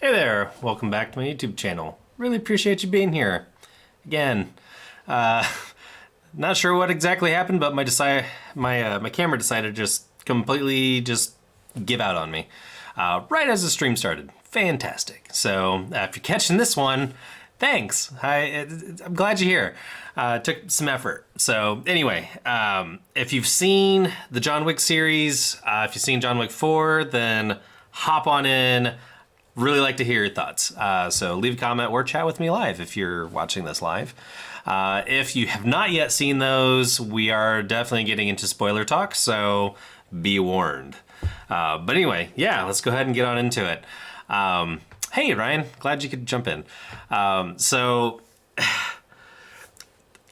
Hey there, welcome back to my YouTube channel. Really appreciate you being here. Again, not sure what exactly happened, but my camera decided to just completely give out on me right as the stream started. Fantastic. So if you're catching this one, thanks. I'm glad you're here. It took some effort. So anyway, if you've seen the John Wick series, if you've seen John Wick 4, then hop on in. Really like to hear your thoughts. So leave a comment or chat with me live if you're watching this live. If you have not yet seen those, we are definitely getting into spoiler talk, so be warned. But anyway, yeah, let's go ahead and get on into it. Hey, Ryan, glad you could jump in. So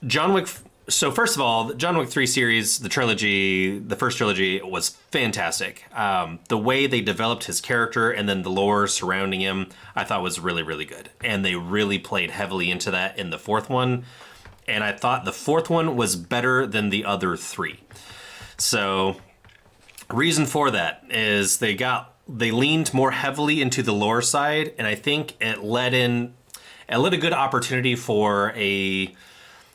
John Wick. So first of all, the John Wick 3 series, the trilogy, the first trilogy was fantastic. The way they developed his character and then the lore surrounding him, I thought was really, really good. And they really played heavily into that in the fourth one. And I thought the fourth one was better than the other three. So reason for that is they leaned more heavily into the lore side. And I think it led a good opportunity for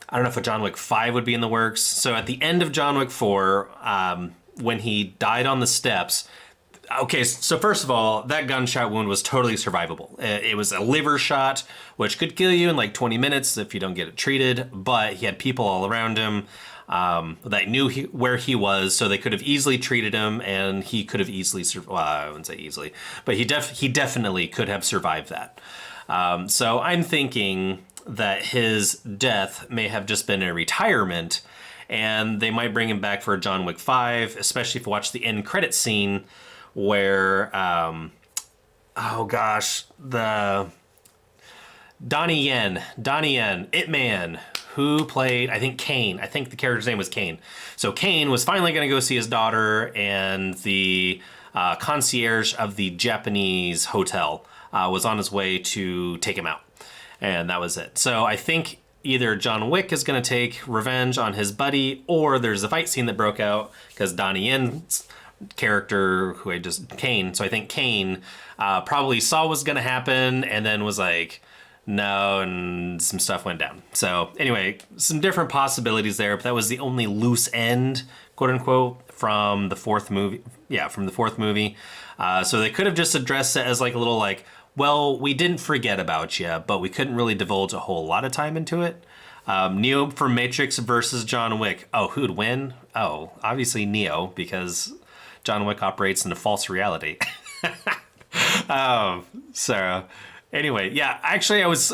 I don't know if a John Wick 5 would be in the works. So at the end of John Wick 4, when he died on the steps, okay, so first of all, that gunshot wound was totally survivable. It was a liver shot, which could kill you in like 20 minutes if you don't get it treated, but he had people all around him that knew where he was, so they could have easily treated him, and he could have easily, well, I wouldn't say easily, but he definitely could have survived that. So I'm thinking that his death may have just been a retirement, and they might bring him back for a John Wick 5, especially if you watch the end credit scene where, the Donnie Yen, Ip Man, who played, I think, Kane. I think the character's name was Kane. So Kane was finally going to go see his daughter, and the concierge of the Japanese hotel was on his way to take him out. And that was it. So I think either John Wick is going to take revenge on his buddy, or there's a fight scene that broke out because Donnie Yen's character, Kane, so I think Kane probably saw what was going to happen and then was like, no, and some stuff went down. So anyway, some different possibilities there, but that was the only loose end, quote unquote, from the fourth movie. Yeah, from the fourth movie. So they could have just addressed it as like a little like, well, we didn't forget about you, but we couldn't really divulge a whole lot of time into it. Neo from Matrix versus John Wick. Oh, who'd win? Oh, obviously Neo, because John Wick operates in a false reality. So anyway, yeah, actually I was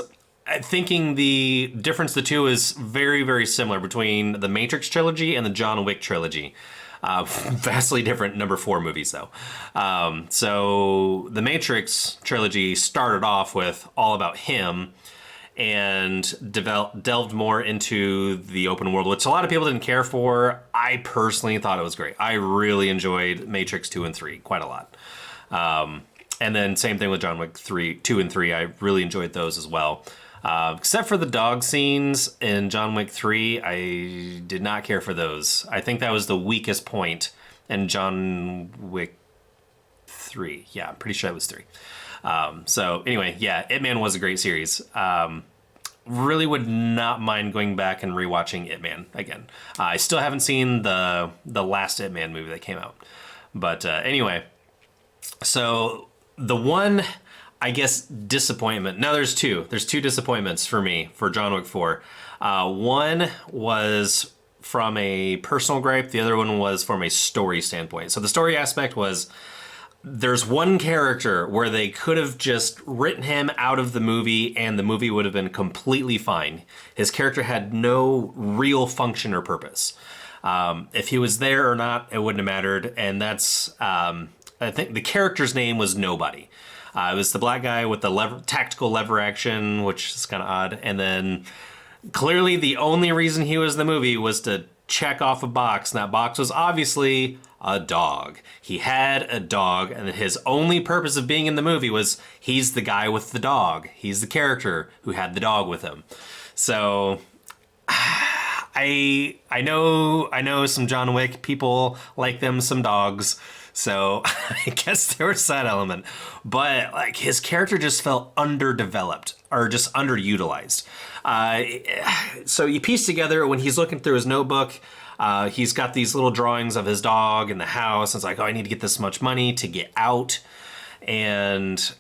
thinking the difference the two is very, very similar between the Matrix trilogy and the John Wick trilogy. Vastly different number 4 movies though. So the Matrix trilogy started off with all about him and delved more into the open world, which a lot of people didn't care for. I personally thought it was great. I really enjoyed Matrix 2 and 3 quite a lot. And then same thing with John Wick 2 and 3. I really enjoyed those as well. Except for the dog scenes in John Wick 3, I did not care for those. I think that was the weakest point in John Wick 3. Yeah, I'm pretty sure it was 3. So anyway, yeah, Ip Man was a great series. Really would not mind going back and rewatching Ip Man again. I still haven't seen the last Ip Man movie that came out. But anyway, so the one, I guess, disappointment. No, there's two. There's two disappointments for me for John Wick 4. One was from a personal gripe. The other one was from a story standpoint. So the story aspect was there's one character where they could have just written him out of the movie and the movie would have been completely fine. His character had no real function or purpose. If he was there or not, it wouldn't have mattered. And that's, I think the character's name was Nobody. It was the black guy with the tactical lever action, which is kind of odd. And then clearly the only reason he was in the movie was to check off a box. And that box was obviously a dog. He had a dog, and his only purpose of being in the movie was he's the guy with the dog. He's the character who had the dog with him. So I know some John Wick people like them some dogs. So I guess there was that element. But like his character just felt underdeveloped or just underutilized. So you piece together when he's looking through his notebook, he's got these little drawings of his dog in the house. It's like, oh, I need to get this much money to get out. And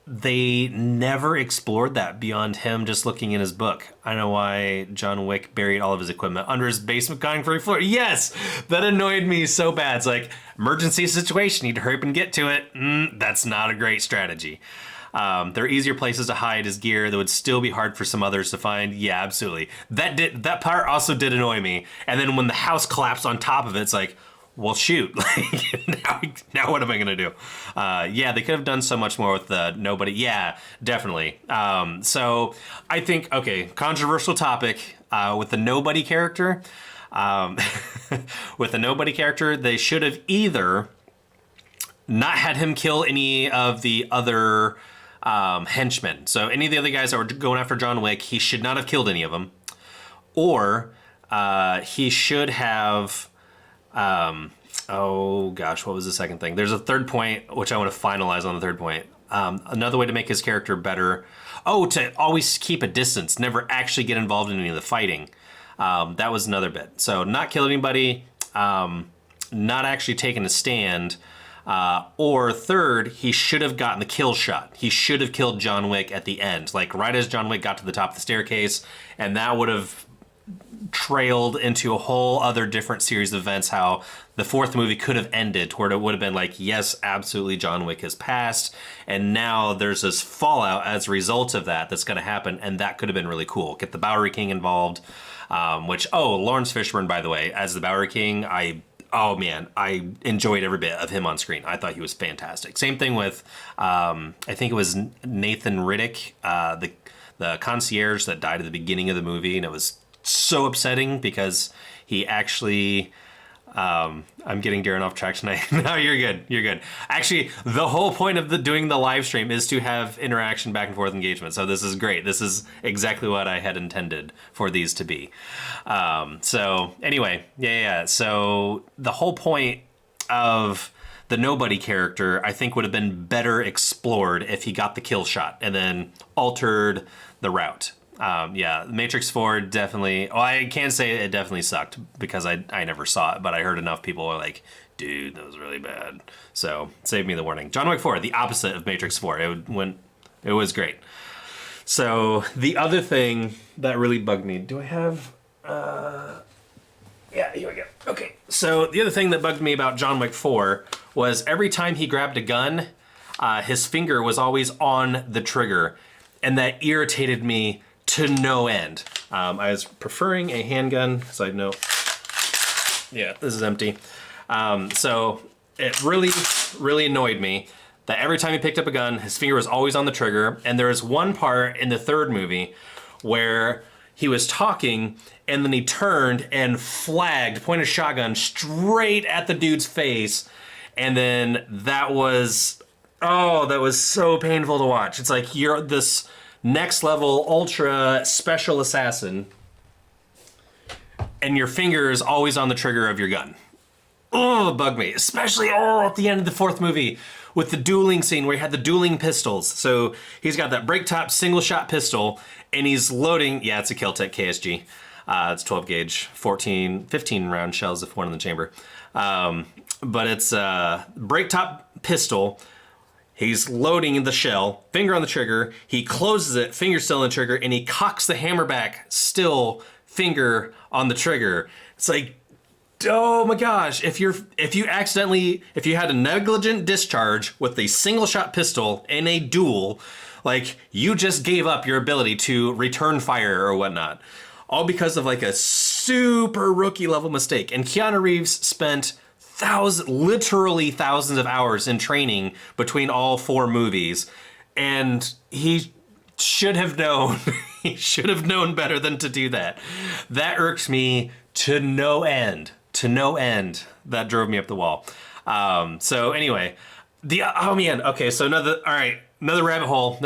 they never explored that beyond him just looking in his book. I don't know why John Wick buried all of his equipment under his basement concrete floor. Yes, that annoyed me so bad. It's like, emergency situation, need to hurry up and get to it. That's not a great strategy. There are easier places to hide his gear that would still be hard for some others to find. Yeah, absolutely. That part also did annoy me. And then when the house collapsed on top of it, it's like, well, shoot. Like, now what am I gonna do? Yeah, they could have done so much more with the nobody. Yeah, definitely. So I think, okay, controversial topic with the nobody character. With the nobody character, they should have either not had him kill any of the other henchmen. So any of the other guys that were going after John Wick, he should not have killed any of them. Or he should have... oh gosh, what was the second thing? There's a third point, which I want to finalize on the third point. Another way to make his character better. Oh, to always keep a distance, never actually get involved in any of the fighting. That was another bit. So not kill anybody, not actually taking a stand. Or third, he should have gotten the kill shot. He should have killed John Wick at the end, like right as John Wick got to the top of the staircase, and that would have trailed into a whole other different series of events, how the fourth movie could have ended, where it would have been like, yes, absolutely, John Wick has passed, and now there's this fallout as a result of that that's going to happen, and that could have been really cool. Get the Bowery King involved, which, Lawrence Fishburne, by the way, as the Bowery King, I enjoyed every bit of him on screen. I thought he was fantastic. Same thing with, I think it was Nathan Riddick, the concierge that died at the beginning of the movie, and it was so upsetting because he actually... I'm getting Darren off track tonight. No, you're good. You're good. Actually, the whole point of doing the live stream is to have interaction, back and forth engagement. So this is great. This is exactly what I had intended for these to be. So anyway, yeah. So the whole point of the nobody character, I think, would have been better explored if he got the kill shot and then altered the route. Matrix 4 definitely... Well, I can't say it definitely sucked because I never saw it, but I heard enough people were like, dude, that was really bad. So, save me the warning. John Wick 4, the opposite of Matrix 4. It was great. So, the other thing that really bugged me... Do I have... Yeah, here we go. Okay. So, the other thing that bugged me about John Wick 4 was every time he grabbed a gun, his finger was always on the trigger, and that irritated me to no end. I was preferring a handgun because I know, yeah, this is empty. So it really, really annoyed me that every time he picked up a gun, his finger was always on the trigger. And there was one part in the third movie where he was talking and then he turned and pointed a shotgun straight at the dude's face. And then that was so painful to watch. It's like you're this next level ultra special assassin and your finger is always on the trigger of your gun. Oh, it bugged me. Especially at the end of the fourth movie with the dueling scene where he had the dueling pistols. So he's got that break top single shot pistol and he's loading, yeah, it's a Keltec KSG. It's 12 gauge, 15 round shells if one in the chamber. But it's a break top pistol. He's loading the shell, finger on the trigger. He closes it, finger still on the trigger, and he cocks the hammer back, still finger on the trigger. It's like, oh my gosh! If you had a negligent discharge with a single shot pistol in a duel, like you just gave up your ability to return fire or whatnot, all because of like a super rookie level mistake. And Keanu Reeves spent literally thousands of hours in training between all four movies, and he should have known. He should have known better than to do that. That irks me to no end. That drove me up the wall. So anyway, okay, so another rabbit hole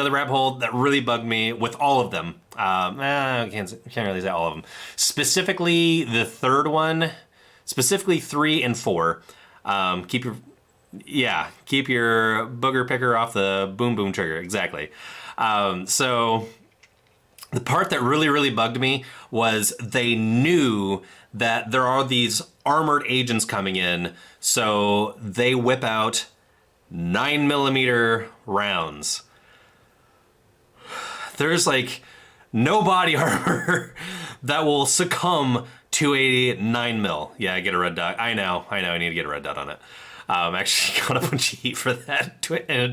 that really bugged me with all of them. I can't really say all of them. Specifically, the third one, specifically 3 and 4. Keep your booger picker off the boom boom trigger. Exactly. So the part that really, really bugged me was they knew that there are these armored agents coming in, so they whip out 9mm rounds. There's like no body armor that will succumb to a 9mm. Yeah, I get a red dot. I know, I need to get a red dot on it. Actually got a bunch of heat for that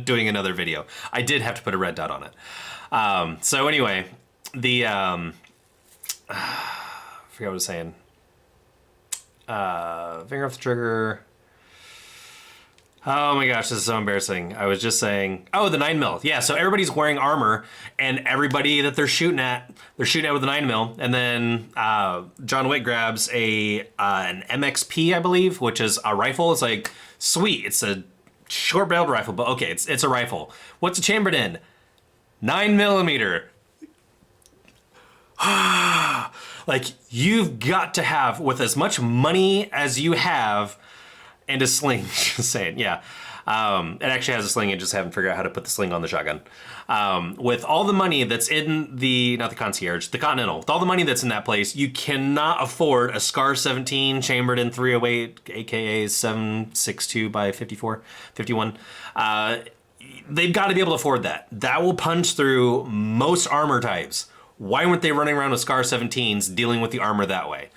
doing another video. I did have to put a red dot on it. So anyway, the I forgot what I was saying. Finger off the trigger. Oh my gosh, this is so embarrassing. I was just saying, oh, the 9mm. Yeah, so everybody's wearing armor, and everybody that they're shooting at with the 9mm. And then John Wick grabs an MXP, I believe, which is a rifle. It's like, sweet, it's a short-barreled rifle, but okay, it's a rifle. What's it chambered in? 9mm. Like, you've got to have, with as much money as you have, and a sling, just saying, yeah. It actually has a sling, I just haven't figured out how to put the sling on the shotgun. With all the money that's in not the concierge, the Continental, with all the money that's in that place, you cannot afford a Scar 17 chambered in 308, aka 7.62 by 51. They've got to be able to afford that. That will punch through most armor types. Why weren't they running around with Scar 17s dealing with the armor that way?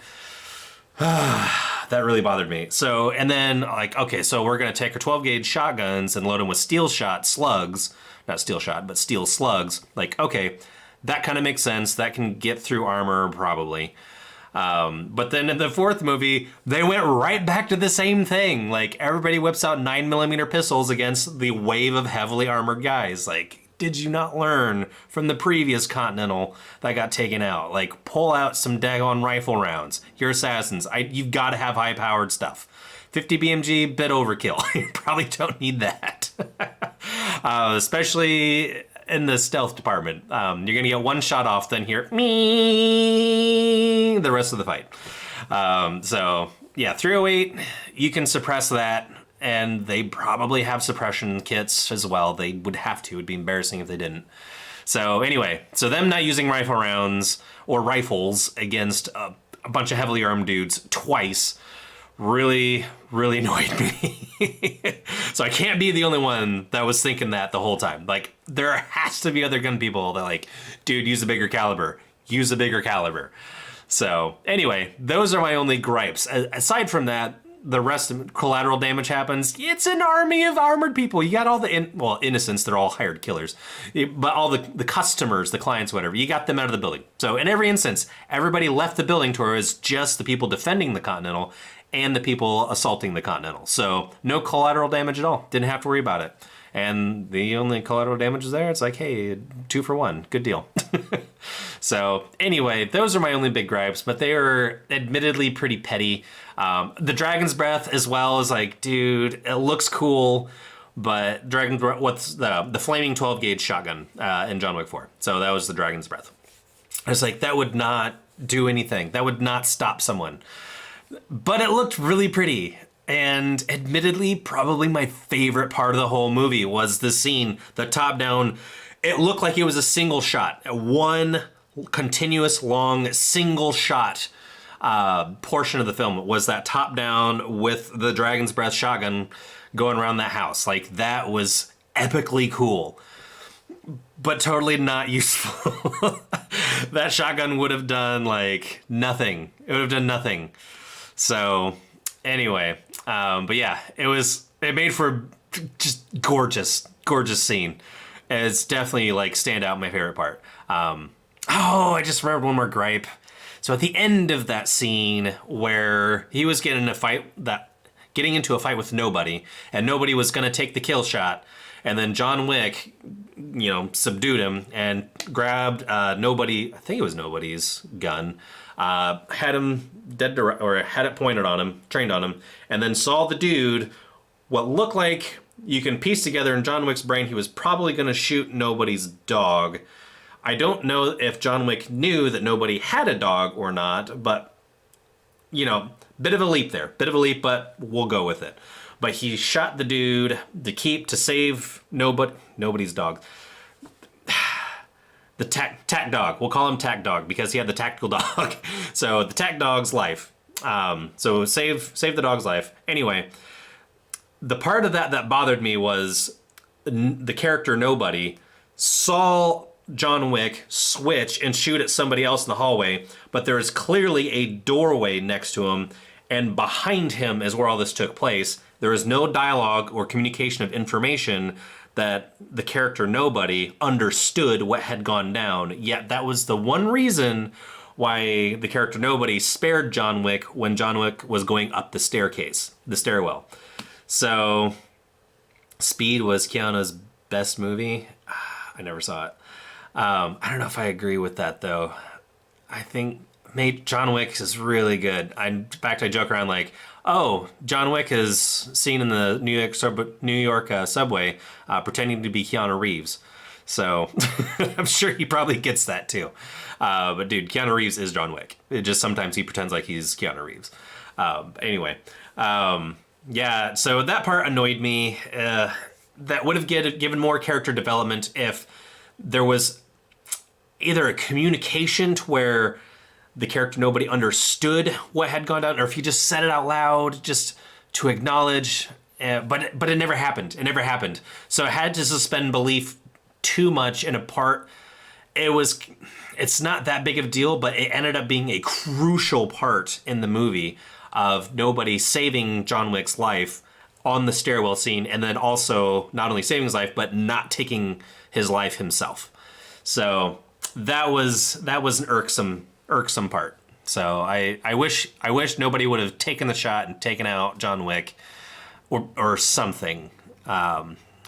That really bothered me. So, and then like, okay, so we're going to take our 12 gauge shotguns and load them with steel shot slugs, not steel shot, but steel slugs. Like, okay, that kind of makes sense. That can get through armor probably. But then in the fourth movie, they went right back to the same thing. Like, everybody whips out 9mm pistols against the wave of heavily armored guys. Like, did you not learn from the previous Continental that got taken out? Like, pull out some daggone rifle rounds. You're assassins. You've got to have high-powered stuff. 50 BMG, bit overkill. You probably don't need that. Especially in the stealth department. You're going to get one shot off, then hear me the rest of the fight. So, yeah, 308, you can suppress that. And they probably have suppression kits as well. They would have to. It'd be embarrassing if they didn't. So anyway, so them not using rifle rounds or rifles against a bunch of heavily armed dudes twice really, really annoyed me. So I can't be the only one that was thinking that the whole time. Like, there has to be other gun people that like, dude, use a bigger caliber. Use a bigger caliber. So anyway, those are my only gripes. Aside from that, the rest of collateral damage happens. It's an army of armored people. You got all the innocents. They're all hired killers, but all the customers, the clients, whatever. You got them out of the building. So in every instance, everybody left the building to where it's just the people defending the Continental and the people assaulting the Continental. So no collateral damage at all. Didn't have to worry about it. And the only collateral damage is there. It's like, hey, 2 for 1. Good deal. So anyway, those are my only big gripes, but they are admittedly pretty petty. The Dragon's Breath as well is like, dude, it looks cool, but what's the flaming 12 gauge shotgun in John Wick 4. So that was the Dragon's Breath. I was like, that would not do anything. That would not stop someone. But it looked really pretty. And admittedly, probably my favorite part of the whole movie was the scene, the top down. It looked like it was a single shot, one continuous long single shot portion of the film was that top down with the Dragon's Breath shotgun going around that house. Like, that was epically cool, but totally not useful. That shotgun would have done like nothing. It would have done nothing. So anyway, but yeah, it made for just gorgeous scene. It's definitely like stand out my favorite part. I just remembered one more gripe. So at the end of that scene where he was getting into a fight with nobody, and nobody was going to take the kill shot, and then John Wick, subdued him and grabbed I think it was nobody's gun, had him dead or had it pointed on him, trained on him, and then saw the dude, what looked like, you can piece together in John Wick's brain, he was probably going to shoot nobody's dog. I don't know if John Wick knew that nobody had a dog or not, but, you know, bit of a leap there. Bit of a leap, but we'll go with it. But he shot the dude to save nobody's dog. The tack dog. We'll call him tack dog because he had the tactical dog. So the tack dog's life. So save the dog's life. Anyway, the part of that bothered me was the character Nobody saw John Wick switch and shoot at somebody else in the hallway, but there is clearly a doorway next to him, and behind him is where all this took place. There is no dialogue or communication of information that the character Nobody understood what had gone down, yet that was the one reason why the character Nobody spared John Wick when John Wick was going up the stairwell. So, Speed was Keanu's best movie. I never saw it. I don't know if I agree with that, though. I think John Wick is really good. In fact, I joke around like, oh, John Wick is seen in the New York subway pretending to be Keanu Reeves. So I'm sure he probably gets that too. But dude, Keanu Reeves is John Wick. It just sometimes he pretends like he's Keanu Reeves. Anyway, yeah, so that part annoyed me. That would have given more character development if there was either a communication to where the character Nobody understood what had gone down, or if he just said it out loud just to acknowledge, but it never happened. It never happened. So I had to suspend belief too much in a part. It's not that big of a deal, but it ended up being a crucial part in the movie of Nobody saving John Wick's life on the stairwell scene, and then also not only saving his life, but not taking his life himself. So that was an irksome part. So I wish Nobody would have taken the shot and taken out John Wick or something.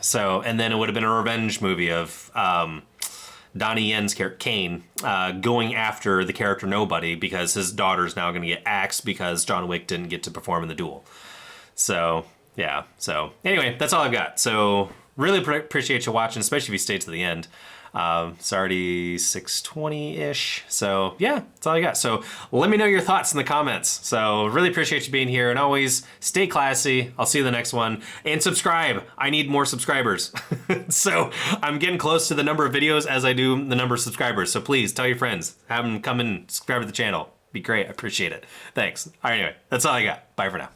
So, and then it would have been a revenge movie of Donnie Yen's character Kane going after the character Nobody because his daughter's now going to get axed because John Wick didn't get to perform in the duel. So yeah. So anyway, that's all I've got. So really appreciate you watching, especially if you stayed to the end. It's already 6:20-ish. So yeah, that's all I got. So let me know your thoughts in the comments. So really appreciate you being here, and always stay classy. I'll see you in the next one, and subscribe. I need more subscribers. So I'm getting close to the number of videos as I do the number of subscribers. So please tell your friends, have them come and subscribe to the channel. Be great. I appreciate it. Thanks. All right, anyway, that's all I got. Bye for now.